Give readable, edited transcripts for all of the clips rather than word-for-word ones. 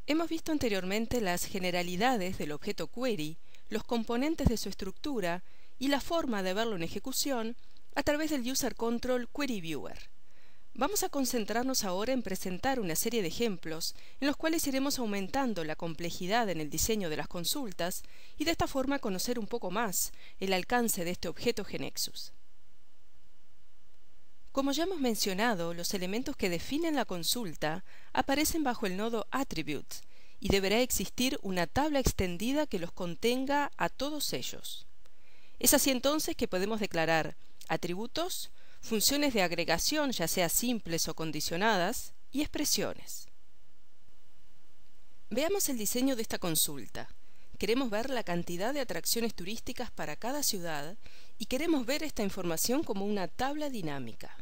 Hemos visto anteriormente las generalidades del objeto query, los componentes de su estructura y la forma de verlo en ejecución a través del User Control Query Viewer. Vamos a concentrarnos ahora en presentar una serie de ejemplos en los cuales iremos aumentando la complejidad en el diseño de las consultas y de esta forma conocer un poco más el alcance de este objeto GeneXus. Como ya hemos mencionado, los elementos que definen la consulta aparecen bajo el nodo Attributes y deberá existir una tabla extendida que los contenga a todos ellos. Es así entonces que podemos declarar atributos, funciones de agregación ya sea simples o condicionadas y expresiones. Veamos el diseño de esta consulta. Queremos ver la cantidad de atracciones turísticas para cada ciudad y queremos ver esta información como una tabla dinámica.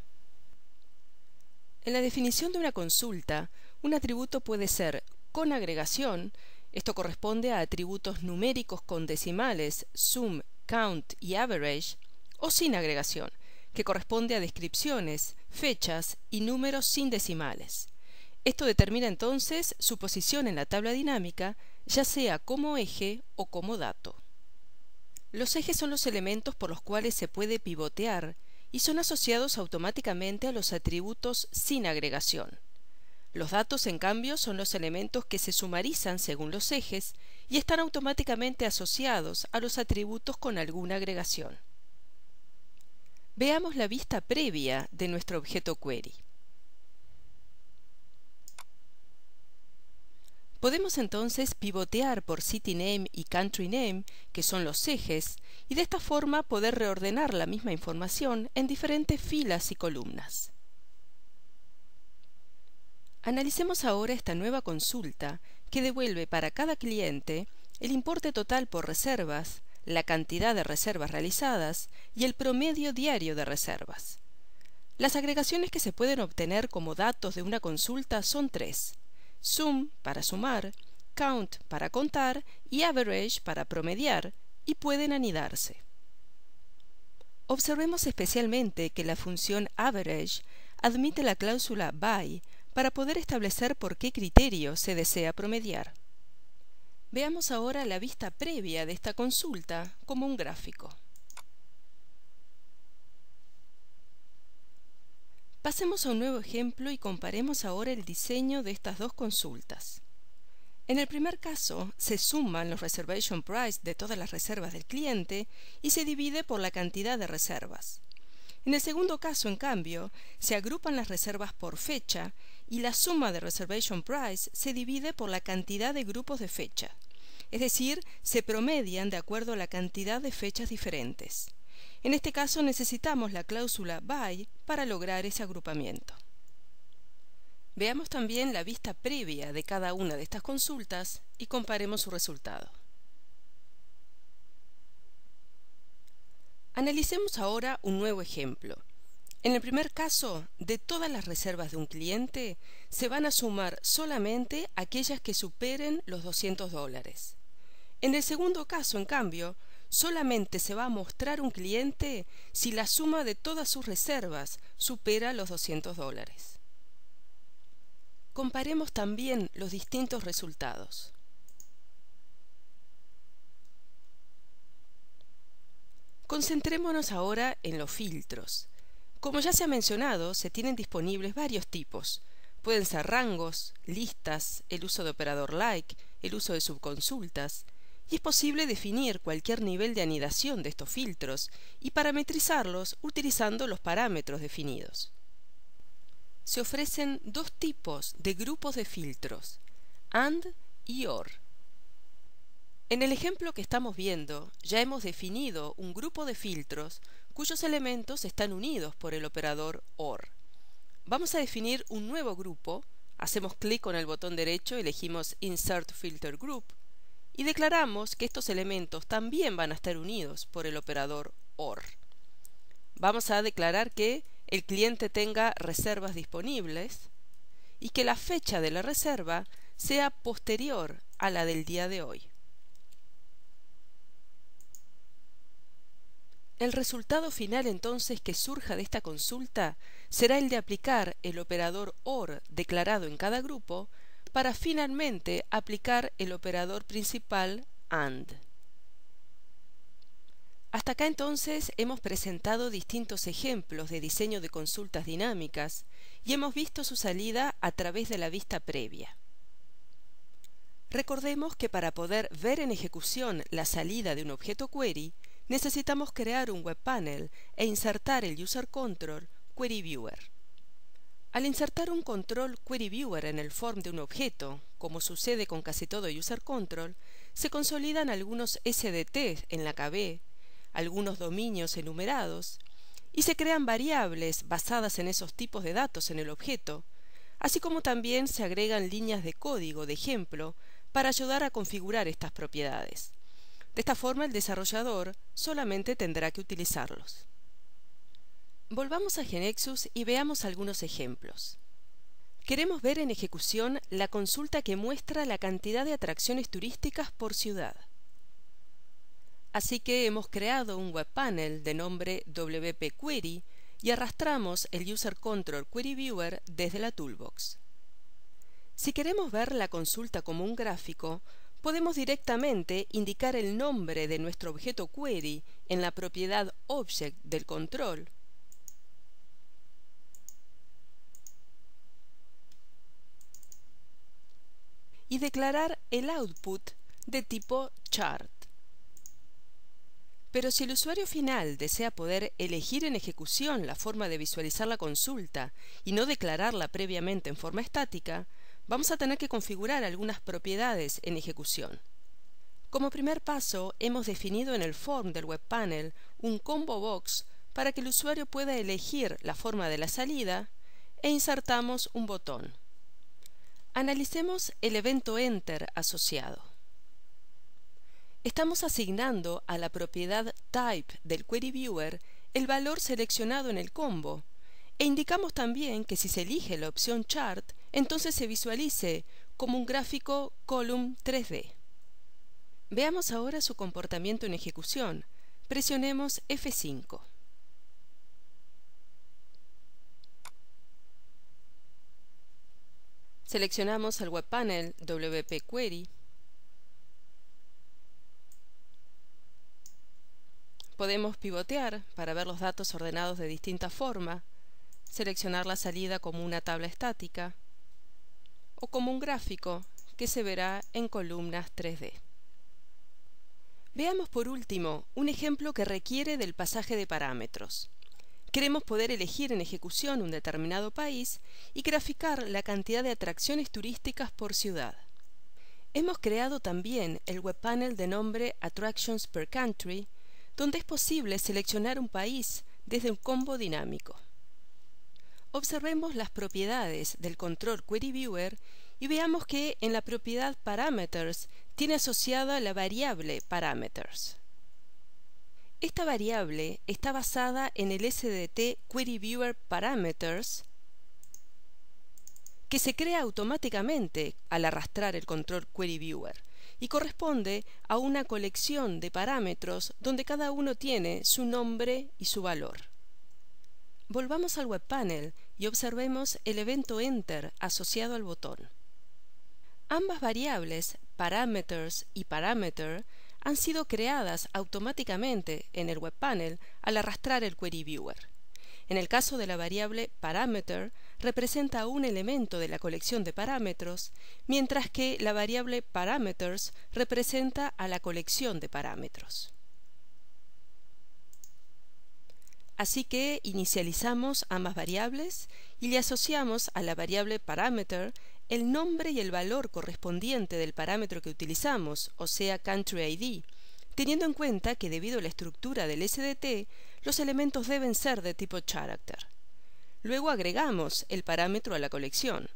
En la definición de una consulta, un atributo puede ser con agregación, esto corresponde a atributos numéricos con decimales, sum, count y average, o sin agregación, que corresponde a descripciones, fechas y números sin decimales. Esto determina entonces su posición en la tabla dinámica, ya sea como eje o como dato. Los ejes son los elementos por los cuales se puede pivotear y son asociados automáticamente a los atributos sin agregación. Los datos, en cambio, son los elementos que se sumarizan según los ejes y están automáticamente asociados a los atributos con alguna agregación. Veamos la vista previa de nuestro objeto query. Podemos entonces pivotear por City Name y Country Name, que son los ejes, y de esta forma poder reordenar la misma información en diferentes filas y columnas. Analicemos ahora esta nueva consulta que devuelve para cada cliente el importe total por reservas, la cantidad de reservas realizadas y el promedio diario de reservas. Las agregaciones que se pueden obtener como datos de una consulta son tres: sum para sumar, count para contar y average para promediar, y pueden anidarse. Observemos especialmente que la función average admite la cláusula by para poder establecer por qué criterio se desea promediar. Veamos ahora la vista previa de esta consulta como un gráfico. Pasemos a un nuevo ejemplo y comparemos ahora el diseño de estas dos consultas. En el primer caso, se suman los reservation price de todas las reservas del cliente y se divide por la cantidad de reservas. En el segundo caso, en cambio, se agrupan las reservas por fecha y la suma de reservation price se divide por la cantidad de grupos de fecha. Es decir, se promedian de acuerdo a la cantidad de fechas diferentes. En este caso necesitamos la cláusula by para lograr ese agrupamiento. Veamos también la vista previa de cada una de estas consultas y comparemos su resultado. Analicemos ahora un nuevo ejemplo. En el primer caso, de todas las reservas de un cliente, se van a sumar solamente aquellas que superen los $200. En el segundo caso, en cambio, solamente se va a mostrar un cliente si la suma de todas sus reservas supera los $200. Comparemos también los distintos resultados. Concentrémonos ahora en los filtros. Como ya se ha mencionado, se tienen disponibles varios tipos. Pueden ser rangos, listas, el uso de operador like, el uso de subconsultas, y es posible definir cualquier nivel de anidación de estos filtros y parametrizarlos utilizando los parámetros definidos. Se ofrecen dos tipos de grupos de filtros, AND y OR. En el ejemplo que estamos viendo, ya hemos definido un grupo de filtros cuyos elementos están unidos por el operador OR. Vamos a definir un nuevo grupo, hacemos clic con el botón derecho, elegimos Insert Filter Group y declaramos que estos elementos también van a estar unidos por el operador OR. Vamos a declarar que el cliente tenga reservas disponibles y que la fecha de la reserva sea posterior a la del día de hoy. El resultado final entonces que surja de esta consulta será el de aplicar el operador OR declarado en cada grupo para finalmente aplicar el operador principal AND. Hasta acá entonces hemos presentado distintos ejemplos de diseño de consultas dinámicas y hemos visto su salida a través de la vista previa. Recordemos que para poder ver en ejecución la salida de un objeto query, necesitamos crear un web panel e insertar el user control Query Viewer. Al insertar un control Query Viewer en el form de un objeto, como sucede con casi todo user control, se consolidan algunos SDT en la KB, algunos dominios enumerados, y se crean variables basadas en esos tipos de datos en el objeto, así como también se agregan líneas de código de ejemplo para ayudar a configurar estas propiedades. De esta forma el desarrollador solamente tendrá que utilizarlos. Volvamos a GeneXus y veamos algunos ejemplos. Queremos ver en ejecución la consulta que muestra la cantidad de atracciones turísticas por ciudad. Así que hemos creado un web panel de nombre WP Query y arrastramos el User Control Query Viewer desde la toolbox. Si queremos ver la consulta como un gráfico, podemos directamente indicar el nombre de nuestro objeto query en la propiedad Object del control y declarar el output de tipo chart. Pero si el usuario final desea poder elegir en ejecución la forma de visualizar la consulta y no declararla previamente en forma estática, vamos a tener que configurar algunas propiedades en ejecución. Como primer paso, hemos definido en el form del web panel un combo box para que el usuario pueda elegir la forma de la salida e insertamos un botón. Analicemos el evento Enter asociado. Estamos asignando a la propiedad Type del Query Viewer el valor seleccionado en el combo e indicamos también que si se elige la opción Chart, entonces se visualice como un gráfico Column 3D. Veamos ahora su comportamiento en ejecución. Presionemos F5. Seleccionamos el web panel WP Query. Podemos pivotear para ver los datos ordenados de distinta forma, seleccionar la salida como una tabla estática o como un gráfico que se verá en columnas 3D. Veamos por último un ejemplo que requiere del pasaje de parámetros. Queremos poder elegir en ejecución un determinado país y graficar la cantidad de atracciones turísticas por ciudad. Hemos creado también el web panel de nombre Attractions per Country, donde es posible seleccionar un país desde un combo dinámico. Observemos las propiedades del control Query Viewer y veamos que en la propiedad Parameters tiene asociada la variable Parameters. Esta variable está basada en el SDT Query Viewer Parameters, que se crea automáticamente al arrastrar el control Query Viewer y corresponde a una colección de parámetros donde cada uno tiene su nombre y su valor. Volvamos al web panel y observemos el evento Enter asociado al botón. Ambas variables, Parameters y Parameter, han sido creadas automáticamente en el web panel al arrastrar el Query Viewer. En el caso de la variable Parameter, representa un elemento de la colección de parámetros, mientras que la variable Parameters representa a la colección de parámetros. Así que inicializamos ambas variables y le asociamos a la variable Parameter el nombre y el valor correspondiente del parámetro que utilizamos, o sea Country ID, teniendo en cuenta que debido a la estructura del SDT, los elementos deben ser de tipo character. Luego agregamos el parámetro a la colección.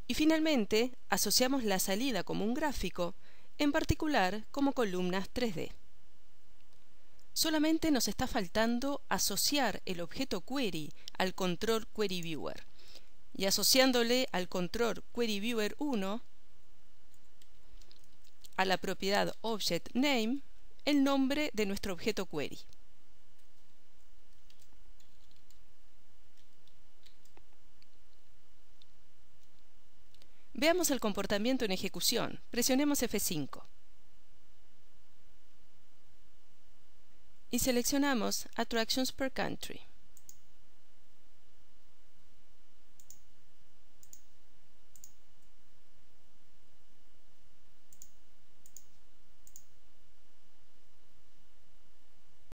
Y finalmente asociamos la salida como un gráfico, en particular como columnas 3D. Solamente nos está faltando asociar el objeto query al control Query Viewer. Y asociándole al control Query Viewer 1 a la propiedad Object Name el nombre de nuestro objeto query. Veamos el comportamiento en ejecución. Presionemos F5. Y seleccionamos Attractions per Country.